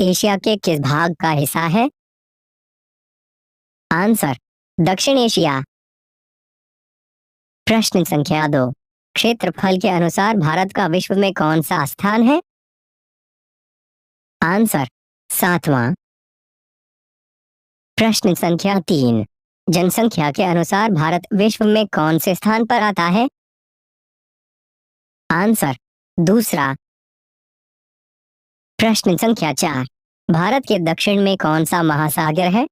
Asia के किस भाग का हिस्सा है? आंसर, दक्षिण एशिया। प्रश्न संख्या 2, क्षेत्रफल के अनुसार भारत का विश्व में कौन सा स्थान है? आंसर, 7वां। प्रश्न संख्या 3, जनसंख्या के अनुसार भारत विश्व में कौन से स्थान पर आता है? आंसर, दूसरा। प्रश्न संख्या 4, भारत के दक्षिण में कौन सा महासागर है?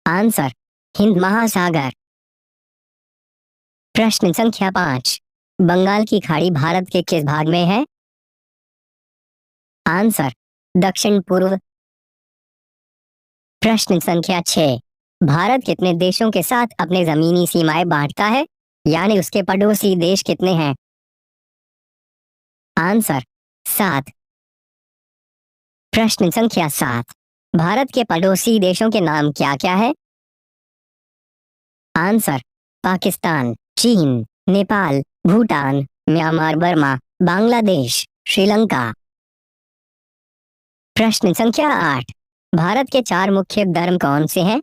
आंसर, हिंद महासागर। प्रश्न संख्या 5, बंगाल की खाड़ी भारत के किस भाग में है? आंसर, दक्षिण पूर्व। प्रश्न संख्या 6, भारत कितने देशों के साथ अपने जमीनी सीमाएं बांटता है, यानी उसके पड़ोसी देश कितने हैं? आंसर, 7। प्रश्न संख्या 7, भारत के पड़ोसी देशों के नाम क्या क्या है? आंसर, पाकिस्तान, चीन, नेपाल, भूटान, म्यांमार, बर्मा, बांग्लादेश, श्रीलंका। प्रश्न संख्या 8, भारत के 4 मुख्य धर्म कौन से हैं?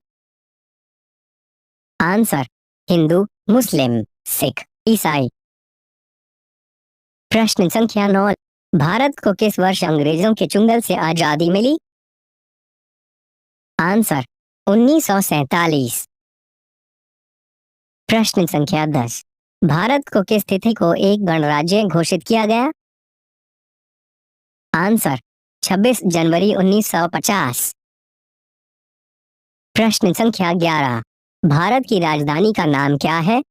आंसर, हिंदू, मुस्लिम, सिख, ईसाई। प्रश्न संख्या 9, भारत को किस वर्ष अंग्रेजों के चंगुल से आजादी मिली? आंसर, 1947। प्रश्न संख्या 10, भारत को किस तिथि को एक गणराज्य घोषित किया गया? आंसर, 26 जनवरी 1950। प्रश्न संख्या 11, भारत की राजधानी का नाम क्या है?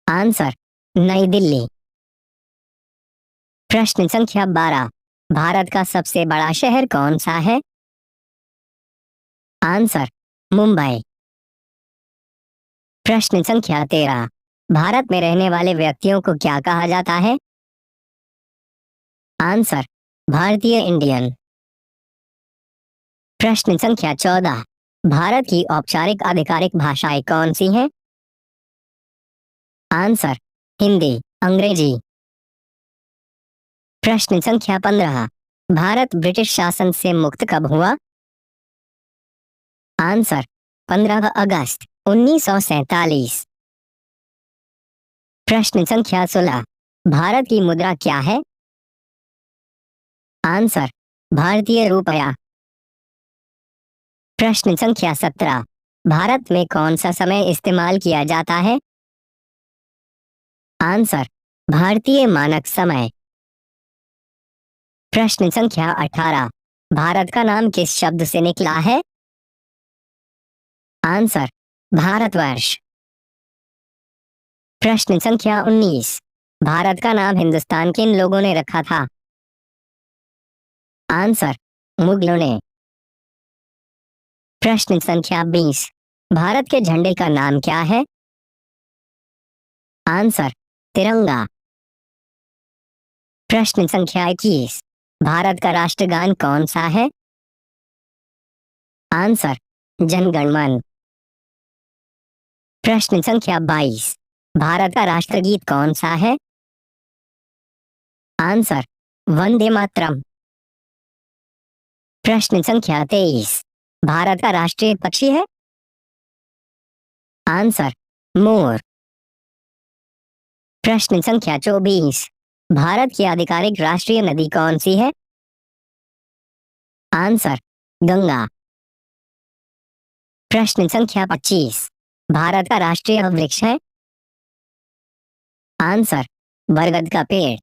आंसर, नई दिल्ली। प्रश्न संख्या 12, भारत का सबसे बड़ा शहर कौन सा है? आंसर, मुंबई। प्रश्न संख्या 13, भारत में रहने वाले व्यक्तियों को क्या कहा जाता है? आंसर, भारतीय इंडियन। प्रश्न संख्या 14, भारत की औपचारिक आधिकारिक भाषाएं कौन सी हैं? आंसर, हिंदी, अंग्रेजी। प्रश्न संख्या 15, भारत ब्रिटिश शासन से मुक्त कब हुआ? आंसर, 15 अगस्त 1947। प्रश्न संख्या 16, भारत की मुद्रा क्या है? आंसर, भारतीय रुपया। प्रश्न संख्या 17, भारत में कौन सा समय इस्तेमाल किया जाता है? आंसर, भारतीय मानक समय। प्रश्न संख्या 18, भारत का नाम किस शब्द से निकला है? आंसर, भारतवर्ष। प्रश्न संख्या 19, भारत का नाम हिंदुस्तान किन लोगों ने रखा था? आंसर, मुगलों ने। प्रश्न संख्या 20, भारत के झंडे का नाम क्या है? आंसर, तिरंगा। प्रश्न संख्या 21, भारत का राष्ट्रगान कौन सा है? आंसर, जन गण मन। प्रश्न संख्या 22, भारत का राष्ट्रगीत कौन सा है? आंसर, वंदे मातरम। प्रश्न संख्या 23, भारत का राष्ट्रीय पक्षी है? आंसर, मोर। प्रश्न संख्या 24, भारत की आधिकारिक राष्ट्रीय नदी कौन सी है? आंसर, गंगा। प्रश्न संख्या 25, भारत का राष्ट्रीय वृक्ष है? आंसर, बरगद का पेड़।